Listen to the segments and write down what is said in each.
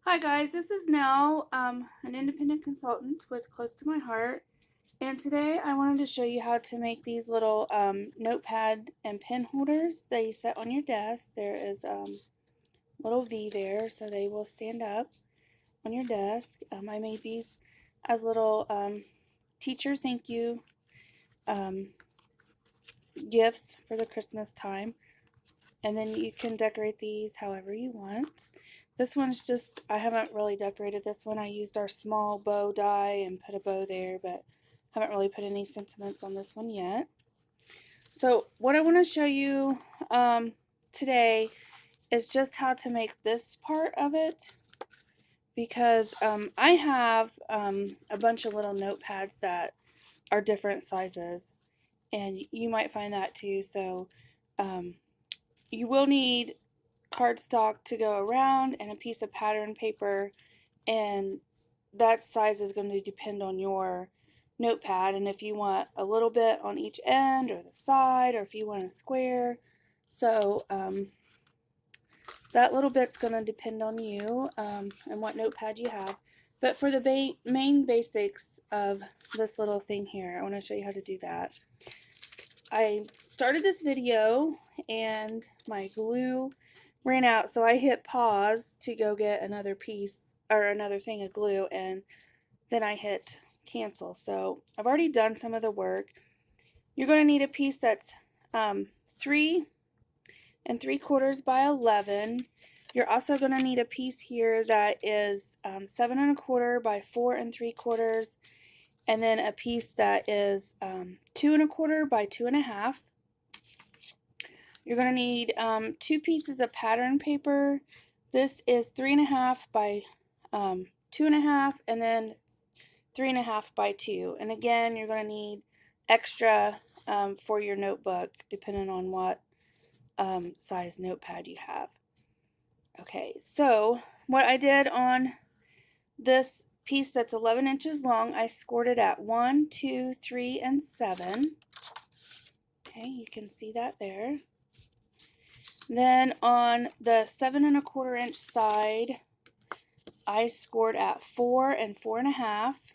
Hi guys, this is Nell, an independent consultant with Close to My Heart, and today I wanted to show you how to make these little notepad and pen holders that you set on your desk. There is a little V there, so they will stand up on your desk. I made these as little teacher thank you um, gifts for the Christmas time, and then you can decorate these however you want. This one's just, I haven't really decorated this one. I used our small bow die and put a bow there, but haven't really put any sentiments on this one yet. So what I want to show you today is just how to make this part of it, because I have a bunch of little notepads that are different sizes, and you might find that too. So you will need cardstock to go around and a piece of pattern paper, and that size is going to depend on your notepad, and if you want a little bit on each end or the side, or if you want a square. So that little bit's going to depend on you and what notepad you have. But for the main basics of this little thing here, I want to show you how to do that. I started this video and my glue ran out, so I hit pause to go get another piece or another thing of glue, and then I hit cancel. So I've already done some of the work. You're going to need a piece that's 3 3/4 by 11. You're also going to need a piece here that is 7 1/4 by 4 3/4, and then a piece that is 2 1/4 by 2 1/2. You're going to need 2 pieces of pattern paper. This is 3 1/2 by 2 1/2, and then 3 1/2 by 2. And again, you're going to need extra for your notebook, depending on what size notepad you have. Okay, so what I did on this piece that's 11 inches long, I scored it at 1, 2, 3, and 7. Okay, you can see that there. Then on the 7 1/4 inch side, I scored at 4 and 4 1/2.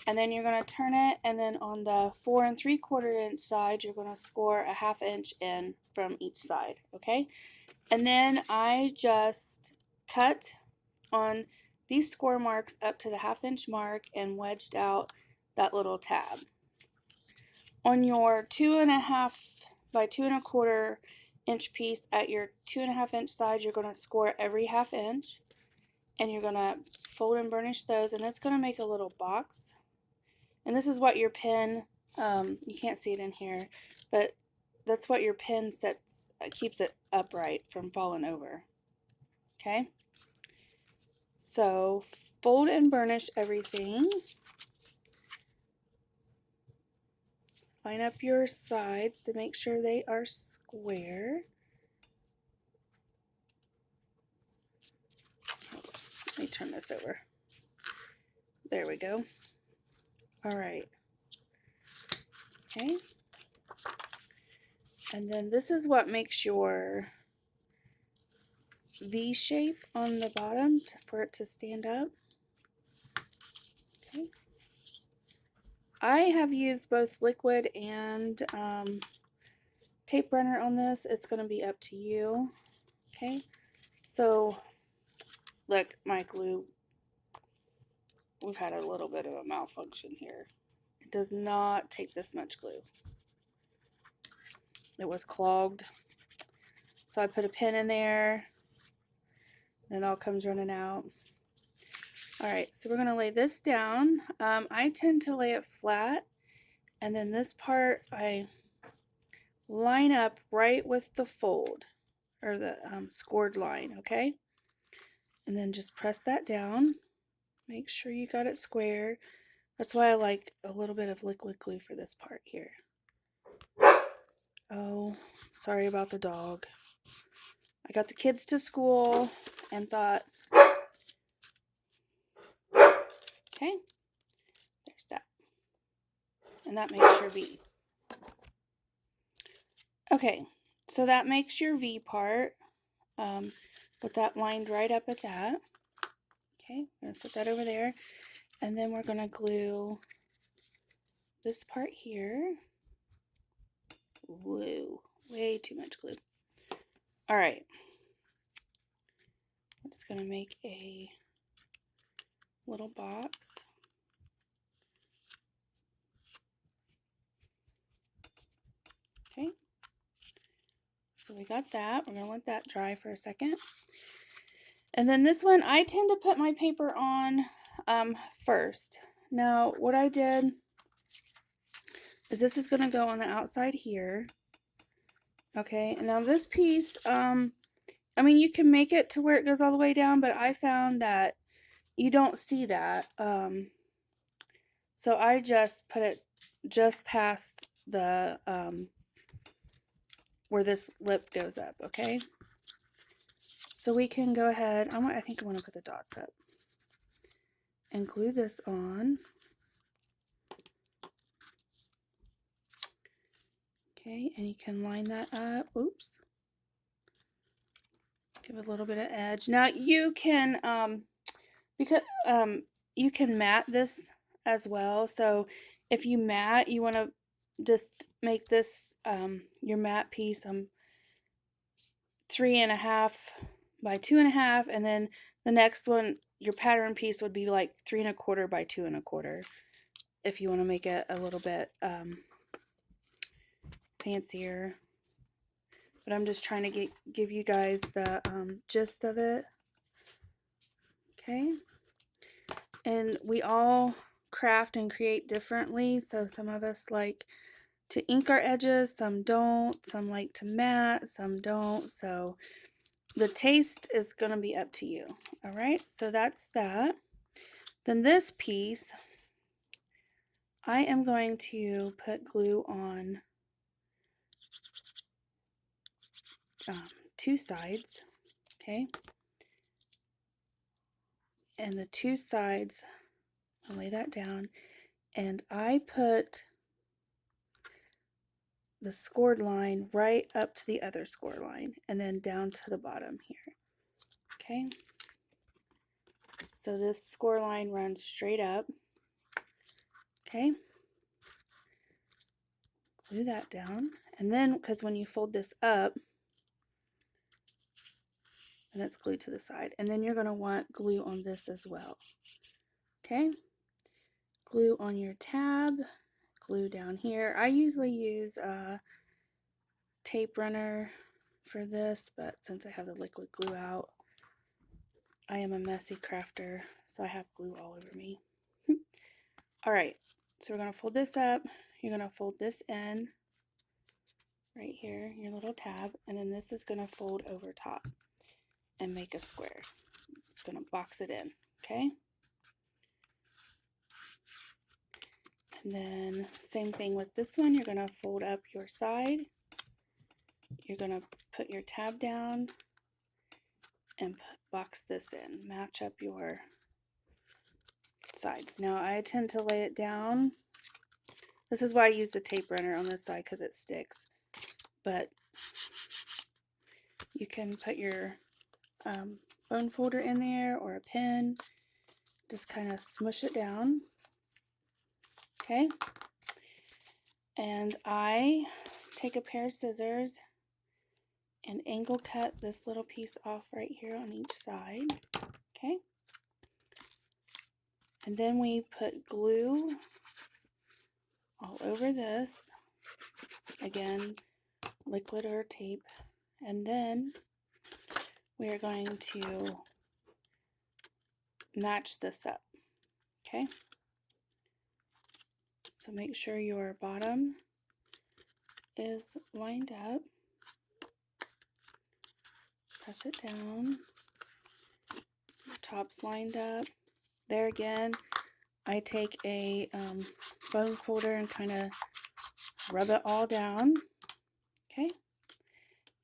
And then you're going to turn it, and then on the 4 3/4 inch side, you're going to score a 1/2 inch in from each side. Okay, and then I just cut on these score marks up to the 1/2 inch mark and wedged out that little tab. On your 2 1/2 by 2 1/4 inch piece at your 2 1/2 inch side, you're going to score every 1/2 inch, and you're going to fold and burnish those, and it's going to make a little box. And this is what your pen, you can't see it in here, but that's what your pen sets, keeps it upright from falling over. Okay, so fold and burnish everything. Line up your sides to make sure they are square. Let me turn this over. There we go. All right. Okay. And then this is what makes your V shape on the bottom for it to stand up. Okay. I have used both liquid and tape runner on this. It's going to be up to you. Okay. So, look, my glue, we've had a little bit of a malfunction here. It does not take this much glue. It was clogged. So I put a pin in there, then it all comes running out. Alright, so we're going to lay this down. I tend to lay it flat, and then this part I line up right with the fold, or the scored line, okay? And then just press that down. Make sure you got it square. That's why I like a little bit of liquid glue for this part here. Oh, sorry about the dog. I got the kids to school and thought, okay, there's that. And that makes your V. Okay, so that makes your V part with that lined right up at that. Okay, I'm going to set that over there. And then we're going to glue this part here. Whoa, way too much glue. All right. I'm just going to make a little box. Okay. So we got that. We're going to let that dry for a second. And then this one, I tend to put my paper on first. Now, what I did is this is going to go on the outside here. Okay, and now this piece, I mean, you can make it to where it goes all the way down, but I found that you don't see that. So I just put it just past the, where this lip goes up, okay? So we can go ahead, I think I want to put the dots up and glue this on. Okay, and you can line that up. Oops. Give it a little bit of edge. Now you can, because you can mat this as well. So if you mat, you want to just make this your mat piece 3.5 by 2.5, and then the next one, your pattern piece, would be like 3.25 by 2.25. If you want to make it a little bit fancier. But I'm just trying to give you guys the gist of it. Okay. And we all craft and create differently. So some of us like to ink our edges, some don't, some like to mat, some don't. So the taste is going to be up to you. All right. So that's that. Then this piece, I am going to put glue on two sides. Okay. And the two sides, I'll lay that down. And I put the scored line right up to the other score line and then down to the bottom here. Okay. So this score line runs straight up. Okay. Glue that down. And then, because when you fold this up, and it's glued to the side, and then you're going to want glue on this as well. Okay. Glue on your tab, glue down here. I usually use a tape runner for this, but since I have the liquid glue out, I am a messy crafter, so I have glue all over me. All right, so we're going to fold this up. You're going to fold this in right here, your little tab, and then this is going to fold over top and make a square. It's going to box it in, okay? And then same thing with this one. You're going to fold up your side. You're going to put your tab down and box this in. Match up your sides. Now I tend to lay it down. This is why I use the tape runner on this side, because it sticks. But you can put your bone folder in there or a pen. Just kind of smush it down. Okay. And I take a pair of scissors and angle cut this little piece off right here on each side. Okay. And then we put glue all over this. Again, liquid or tape. And then we are going to match this up. Okay. So make sure your bottom is lined up. Press it down. The top's lined up. There again, I take a bone folder and kind of rub it all down. Okay.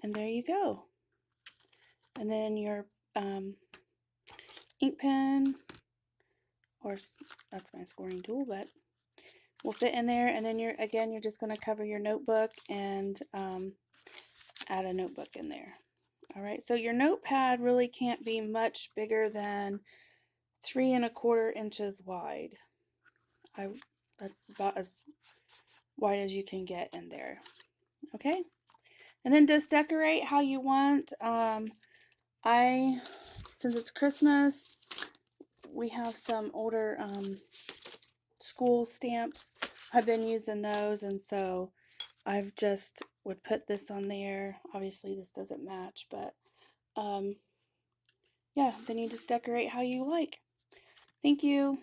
And there you go. And then your ink pen, or that's my scoring tool, but will fit in there. And then you're just going to cover your notebook and add a notebook in there. All right, so your notepad really can't be much bigger than 3¼ inches wide. That's about as wide as you can get in there. Okay, and then just decorate how you want. Since it's Christmas, we have some older school stamps. I've been using those, and so I've just would put this on there. Obviously this doesn't match, but yeah, then you just decorate how you like. Thank you.